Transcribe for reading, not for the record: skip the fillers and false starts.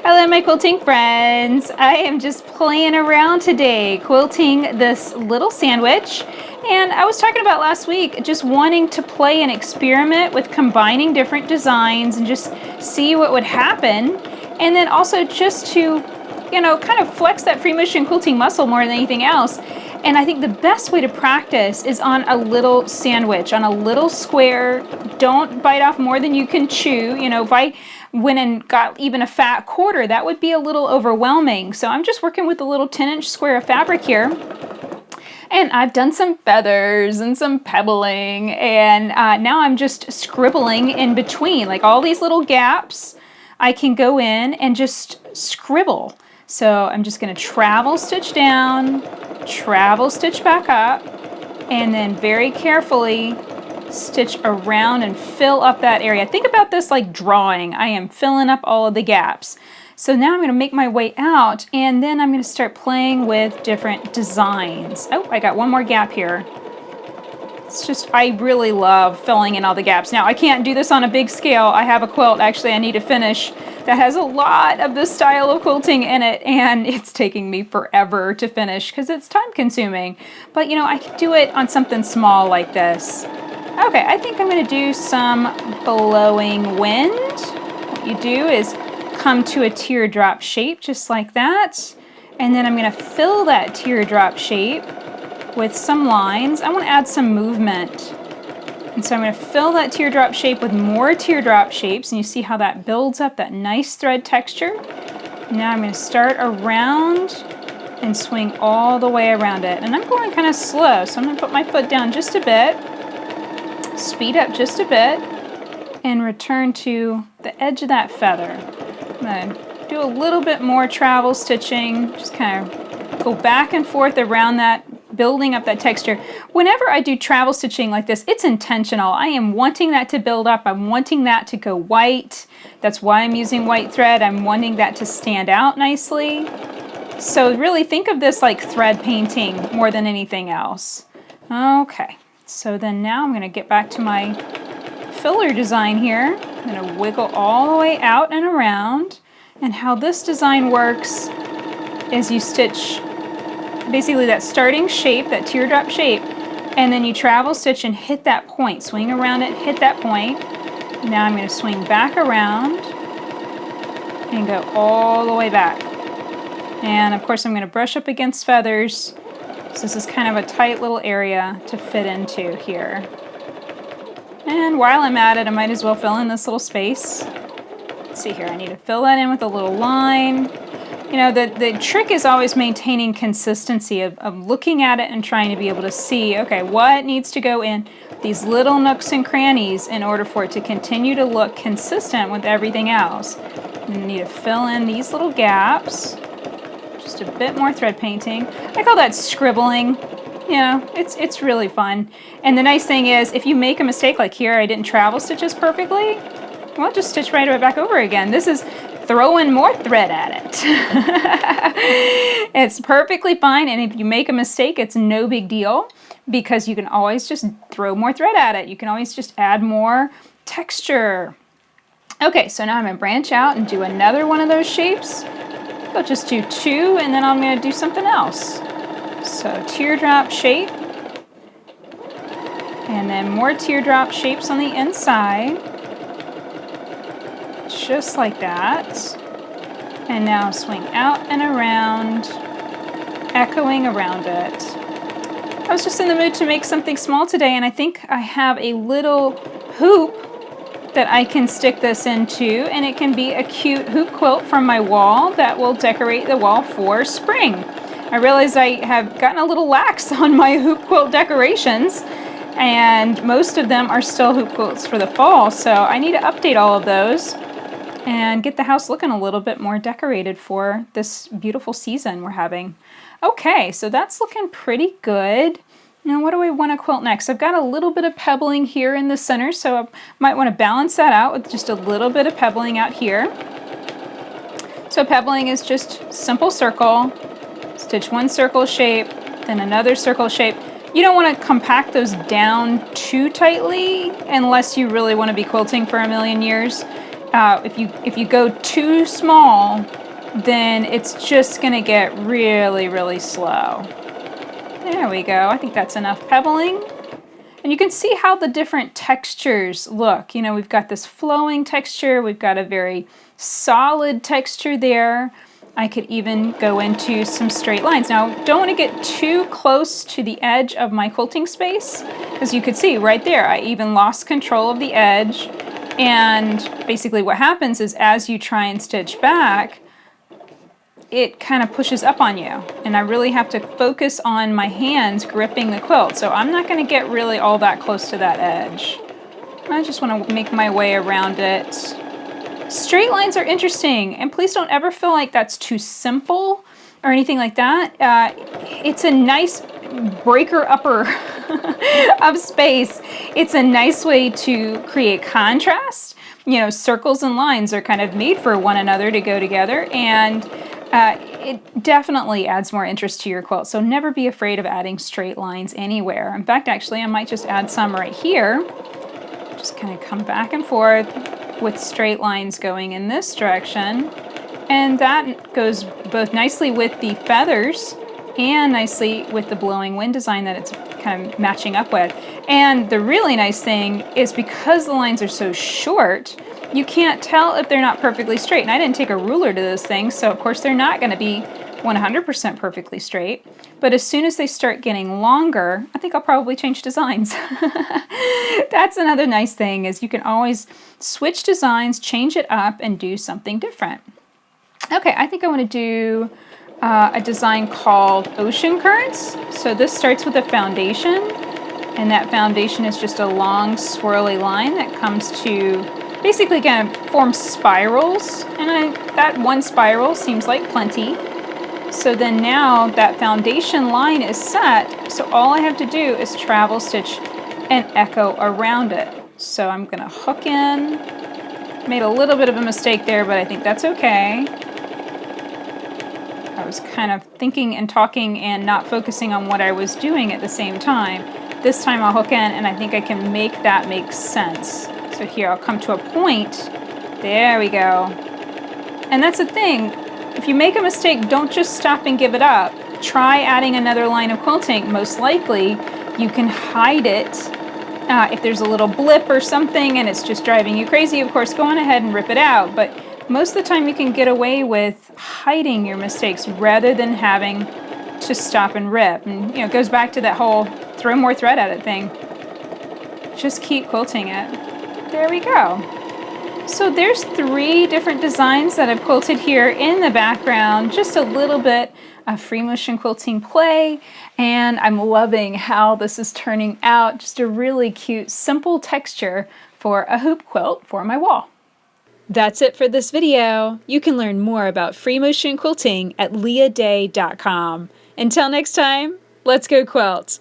Hello, my quilting friends. I am just playing around today, quilting this little sandwich. And I was talking about last week, just wanting to play and experiment with combining different designs and just see what would happen. And then also just to, kind of flex that free motion quilting muscle more than anything else. And I think the best way to practice is on a little sandwich, on a little square. Don't bite off more than you can chew. If I went and got even a fat quarter, that would be a little overwhelming. So I'm just working with a little 10-inch square of fabric here. And I've done some feathers and some pebbling, and now I'm just scribbling in between, like all these little gaps. I can go in and just scribble. So I'm just going to travel stitch down, travel stitch back up, and then very carefully stitch around and fill up that area. Think about this like drawing. I am filling up all of the gaps. So now I'm going to make my way out, and then I'm going to start playing with different designs. Oh, I got one more gap here. It's just, I really love filling in all the gaps. Now, I can't do this on a big scale. I have a quilt, actually, I need to finish that has a lot of this style of quilting in it, and it's taking me forever to finish because it's time consuming. But, I could do it on something small like this. Okay, I think I'm going to do some blowing wind. What you do is come to a teardrop shape just like that, and then I'm going to fill that teardrop shape with some lines. I want to add some movement, and so I'm going to fill that teardrop shape with more teardrop shapes, and you see how that builds up that nice thread texture. Now I'm going to start around and swing all the way around it, and I'm going kind of slow, so I'm going to put my foot down just a bit, speed up just a bit, and return to the edge of that feather. I'm going to do a little bit more travel stitching, just kind of go back and forth around that, building up that texture. Whenever I do travel stitching like this, it's intentional. I am wanting that to build up. I'm wanting that to go white. That's why I'm using white thread. I'm wanting that to stand out nicely. So really think of this like thread painting more than anything else. Okay, so then now I'm going to get back to my filler design here. I'm going to wiggle all the way out and around, and how this design works is you stitch basically that starting shape, that teardrop shape, and then you travel stitch and hit that point, swing around it, hit that point. Now I'm going to swing back around and go all the way back, and of course I'm going to brush up against feathers, so this is kind of a tight little area to fit into here. And while I'm at it, I might as well fill in this little space. Let's see here, I need to fill that in with a little line. The trick is always maintaining consistency of looking at it and trying to be able to see, okay, what needs to go in these little nooks and crannies in order for it to continue to look consistent with everything else. And you need to fill in these little gaps. Just a bit more thread painting. I call that scribbling. It's really fun. And the nice thing is, if you make a mistake like here, I didn't travel stitches perfectly, well, just stitch right back over again. This is throwing more thread at it. It's perfectly fine, and if you make a mistake, it's no big deal because you can always just throw more thread at it. You can always just add more texture. Okay, so now I'm going to branch out and do another one of those shapes. I'll just do two, and then I'm going to do something else. So teardrop shape, and then more teardrop shapes on the inside, just like that. And now swing out and around, echoing around it. I was just in the mood to make something small today, and I think I have a little hoop that I can stick this into, and it can be a cute hoop quilt from my wall that will decorate the wall for spring. I realize I have gotten a little lax on my hoop quilt decorations, and most of them are still hoop quilts for the fall, so I need to update all of those and get the house looking a little bit more decorated for this beautiful season we're having. Okay, so that's looking pretty good. Now what do I want to quilt next? I've got a little bit of pebbling here in the center, so I might want to balance that out with just a little bit of pebbling out here. So pebbling is just simple circle, stitch one circle shape, then another circle shape. You don't want to compact those down too tightly unless you really want to be quilting for a million years. If you go too small, then it's just going to get really, really slow. There we go. I think that's enough pebbling. And you can see how the different textures look. You know, we've got this flowing texture. We've got a very solid texture there. I could even go into some straight lines. Now, don't want to get too close to the edge of my quilting space, because you could see right there, I even lost control of the edge. And basically what happens is as you try and stitch back, it kind of pushes up on you. And I really have to focus on my hands gripping the quilt. So I'm not going to get really all that close to that edge. I just want to make my way around it. Straight lines are interesting, and please don't ever feel like that's too simple or anything like that. It's a nice breaker-upper of space. It's a nice way to create contrast. You know, circles and lines are kind of made for one another to go together, and it definitely adds more interest to your quilt. So never be afraid of adding straight lines anywhere. In fact, actually, I might just add some right here. Just kind of come back and forth with straight lines going in this direction. And that goes both nicely with the feathers and nicely with the blowing wind design that it's kind of matching up with. And the really nice thing is because the lines are so short, you can't tell if they're not perfectly straight. And I didn't take a ruler to those things, so of course they're not going to be 100% perfectly straight. But as soon as they start getting longer, I think I'll probably change designs. That's another nice thing, is you can always switch designs, change it up, and do something different. Okay, I think I want to do a design called Ocean Currents. So this starts with a foundation, and that foundation is just a long swirly line that comes to basically kind of form spirals, and that one spiral seems like plenty. So then now that foundation line is set, so all I have to do is travel stitch and echo around it. So I'm going to hook in. Made a little bit of a mistake there, but I think that's okay. I was kind of thinking and talking and not focusing on what I was doing at the same time. This time I'll hook in, and I think I can make that make sense. So here I'll come to a point. There we go. And that's the thing. If you make a mistake, don't just stop and give it up. Try adding another line of quilting. Most likely you can hide it. If there's a little blip or something and it's just driving you crazy, of course, go on ahead and rip it out. But most of the time you can get away with hiding your mistakes rather than having to stop and rip. And you know, it goes back to that whole throw more thread at it thing. Just keep quilting it. There we go. So there's 3 different designs that I've quilted here in the background, just a little bit of free motion quilting play, and I'm loving how this is turning out. Just a really cute, simple texture for a hoop quilt for my wall. That's it for this video. You can learn more about free motion quilting at leahday.com. Until next time, let's go quilt.